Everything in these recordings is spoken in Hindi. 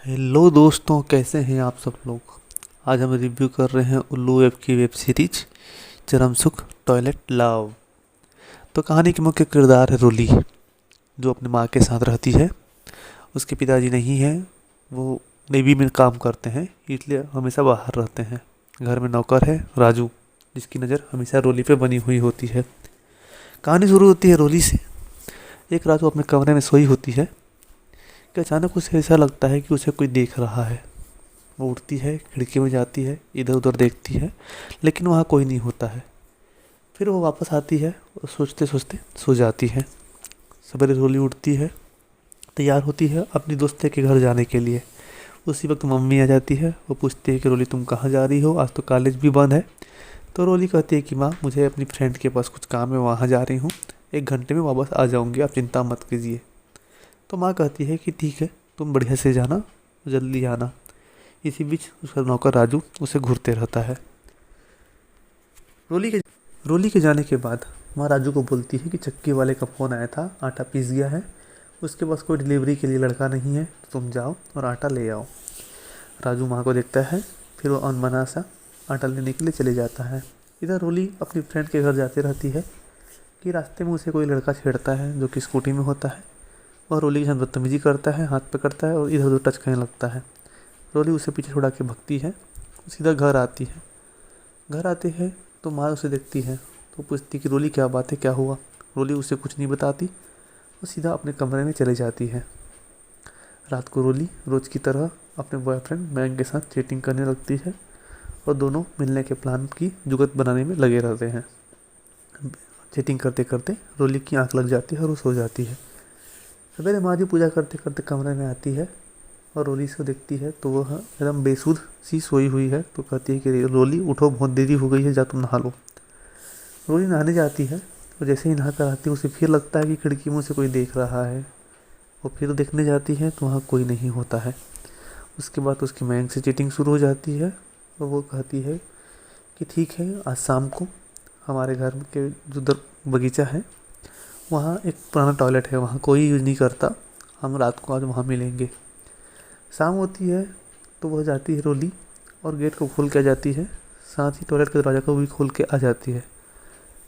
हेलो दोस्तों, कैसे हैं आप सब लोग। आज हम रिव्यू कर रहे हैं उल्लू ऐप की वेब सीरीज चरम सुख टॉयलेट लव। तो कहानी के मुख्य किरदार है रोली, जो अपनी माँ के साथ रहती है। उसके पिताजी नहीं हैं, वो नेवी में काम करते हैं, इसलिए हमेशा बाहर रहते हैं। घर में नौकर है राजू, जिसकी नज़र हमेशा रोली पे बनी हुई होती है। कहानी शुरू होती है रोली से। एक रात वो अपने कमरे में सोई होती है कि अचानक उसे ऐसा लगता है कि उसे कोई देख रहा है। वो उठती है, खिड़की में जाती है, इधर उधर देखती है, लेकिन वहाँ कोई नहीं होता है। फिर वो वापस आती है और सोचते सोचते सो जाती है। सवेरे रोली उठती है, तैयार होती है अपनी दोस्त के घर जाने के लिए। उसी वक्त मम्मी आ जाती है। वो पूछती है कि रोली तुम कहाँ जा रही हो, आज तो कॉलेज भी बंद है। तो रोली कहती है कि माँ, मुझे अपनी फ्रेंड के पास कुछ काम है, वहाँ जा रही हूँ, 1 घंटे में वापस आ जाऊँगी, आप चिंता मत कीजिए। तो माँ कहती है कि ठीक है, तुम बढ़िया से जाना, जल्दी आना। इसी बीच उसका नौकर राजू उसे घूरते रहता है। रोली के रोली के जाने के बाद माँ राजू को बोलती है कि चक्की वाले का फ़ोन आया था, आटा पीस गया है, उसके पास कोई डिलीवरी के लिए लड़का नहीं है, तो तुम जाओ और आटा ले आओ। राजू माँ को देखता है, फिर वो अनबना सा आटा लेने के लिए चले जाता है। इधर रोली अपनी फ्रेंड के घर जाती रहती है कि रास्ते में उसे कोई लड़का छेड़ता है जो कि स्कूटी में होता है। वह रोली के साथ बदतमीजी करता है, हाथ पकड़ता है और इधर उधर टच करने लगता है। रोली उसे पीछे छुड़ा के भगती है, सीधा घर आती है। घर आते हैं तो माँ उसे देखती है, तो पूछती कि रोली क्या बात है, क्या हुआ। रोली उसे कुछ नहीं बताती, वो सीधा अपने कमरे में चले जाती है। रात को रोली रोज़ की तरह अपने बॉयफ्रेंड मैंग के साथ चैटिंग करने लगती है और दोनों मिलने के प्लान की जुगत बनाने में लगे रहते हैं। चैटिंग करते करते रोली की आंख लग जाती है और वो सो जाती है। सवेरे माँ जी पूजा करते करते कमरे में आती है और रोली से देखती है तो वह एकदम बेसुध सी सोई हुई है। तो कहती है कि रोली उठो, बहुत देरी हो गई है, जा तुम नहा लो। रोली नहाने जाती है और जैसे ही नहा कर आती है उसे फिर लगता है कि खिड़की में उसे कोई देख रहा है। वो फिर देखने जाती है तो वहाँ कोई नहीं होता है। उसके बाद उसकी मैंग से चीटिंग शुरू हो जाती है और वो कहती है कि ठीक है, आज शाम को हमारे घर के जो उधर बगीचा है, वहाँ एक पुराना टॉयलेट है, वहाँ कोई यूज़ नहीं करता, हम रात को आज वहाँ मिलेंगे। शाम होती है तो वह जाती है रोली और गेट को खोल के आ जाती है, साथ ही टॉयलेट के दरवाज़ा को भी खोल के आ जाती है।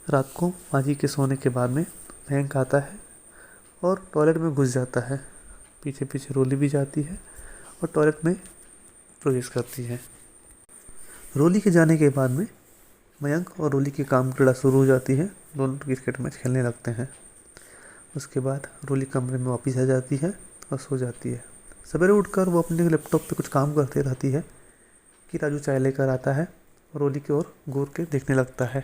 रात को माँ जी के सोने के बाद में बैंक आता है और टॉयलेट में घुस जाता है। पीछे पीछे रोली भी जाती है और टॉयलेट में प्रवेश करती है। रोली के जाने के बाद में मयंक और रोली की काम क्रीड़ा शुरू हो जाती है। दोनों क्रिकेट मैच खेलने लगते हैं। उसके बाद रोली कमरे में वापस आ जाती है और सो जाती है। सवेरे उठकर वो अपने लैपटॉप पे कुछ काम करते रहती है कि राजू चाय लेकर आता है और रोली की ओर घूर के देखने लगता है।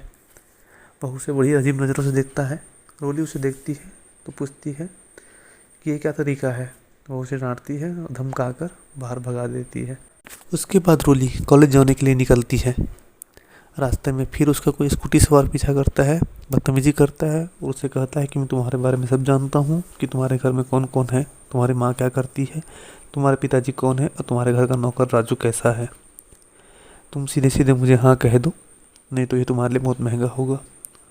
वह उसे बड़ी अजीब नज़रों से देखता है। रोली उसे देखती है तो पूछती है कि ये क्या तरीका है। वह उसे डांटती है और धमका कर बाहर भगा देती है। उसके बाद रोली कॉलेज जाने के लिए निकलती है। रास्ते में फिर उसका कोई स्कूटी सवार पीछा करता है, बदतमीजी करता है और उसे कहता है कि मैं तुम्हारे बारे में सब जानता हूँ, कि तुम्हारे घर में कौन कौन है, तुम्हारी माँ क्या करती है, तुम्हारे पिताजी कौन है और तुम्हारे घर का नौकर राजू कैसा है। तुम सीधे सीधे मुझे हाँ कह दो, नहीं तो ये तुम्हारे लिए बहुत महंगा होगा।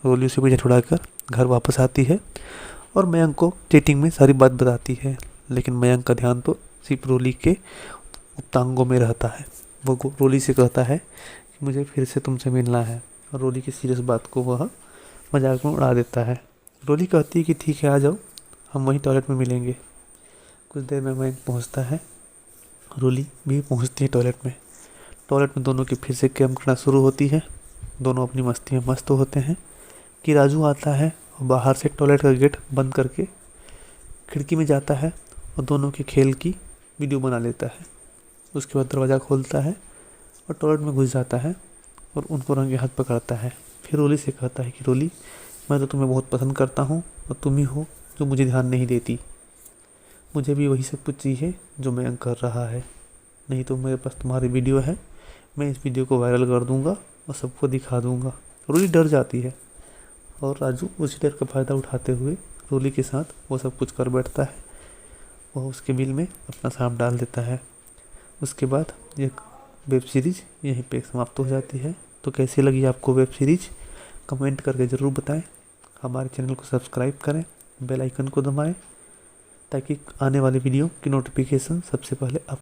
रोली उसे पीछे छुड़ाकर घर वापस आती है और मयंक को चैटिंग में सारी बात बताती है, लेकिन मयंक का ध्यान तो सिर्फ रोली के गुप्तांगों में रहता है। वो रोली से कहता है कि मुझे फिर से तुमसे मिलना है और रोली की सीरियस बात को वह मजाक में उड़ा देता है। रोली कहती है कि ठीक है, आ जाओ, हम वहीं टॉयलेट में मिलेंगे। कुछ देर में मयंक पहुंचता है, रोली भी पहुंचती है टॉयलेट में। टॉयलेट में दोनों की फिर से गेम करना शुरू होती है। दोनों अपनी मस्ती में मस्त होते हैं कि राजू आता है और बाहर से टॉयलेट का गेट बंद करके खिड़की में जाता है और दोनों के खेल की वीडियो बना लेता है। उसके बाद दरवाज़ा खोलता है और टॉयलेट में घुस जाता है और उनको रंगे हाथ पकड़ता है। फिर रोली से कहता है कि रोली, मैं तो तुम्हें बहुत पसंद करता हूँ और तुम ही हो जो मुझे ध्यान नहीं देती। मुझे भी वही सब कुछ चाहिए जो मैं कर रहा है, नहीं तो मेरे पास तुम्हारी वीडियो है, मैं इस वीडियो को वायरल कर दूंगा और सबको दिखा दूंगा। रोली डर जाती है और राजू उसी डर का फ़ायदा उठाते हुए रोली के साथ वो सब कुछ कर बैठता है। वह उसके बिल में अपना सांप डाल देता है। उसके बाद ये वेब सीरीज़ यहीं पे समाप्त हो जाती है। तो कैसी लगी आपको वेब सीरीज़, कमेंट करके ज़रूर बताएं। हमारे चैनल को सब्सक्राइब करें, बेल आइकन को दबाएं, ताकि आने वाली वीडियो की नोटिफिकेशन सबसे पहले आप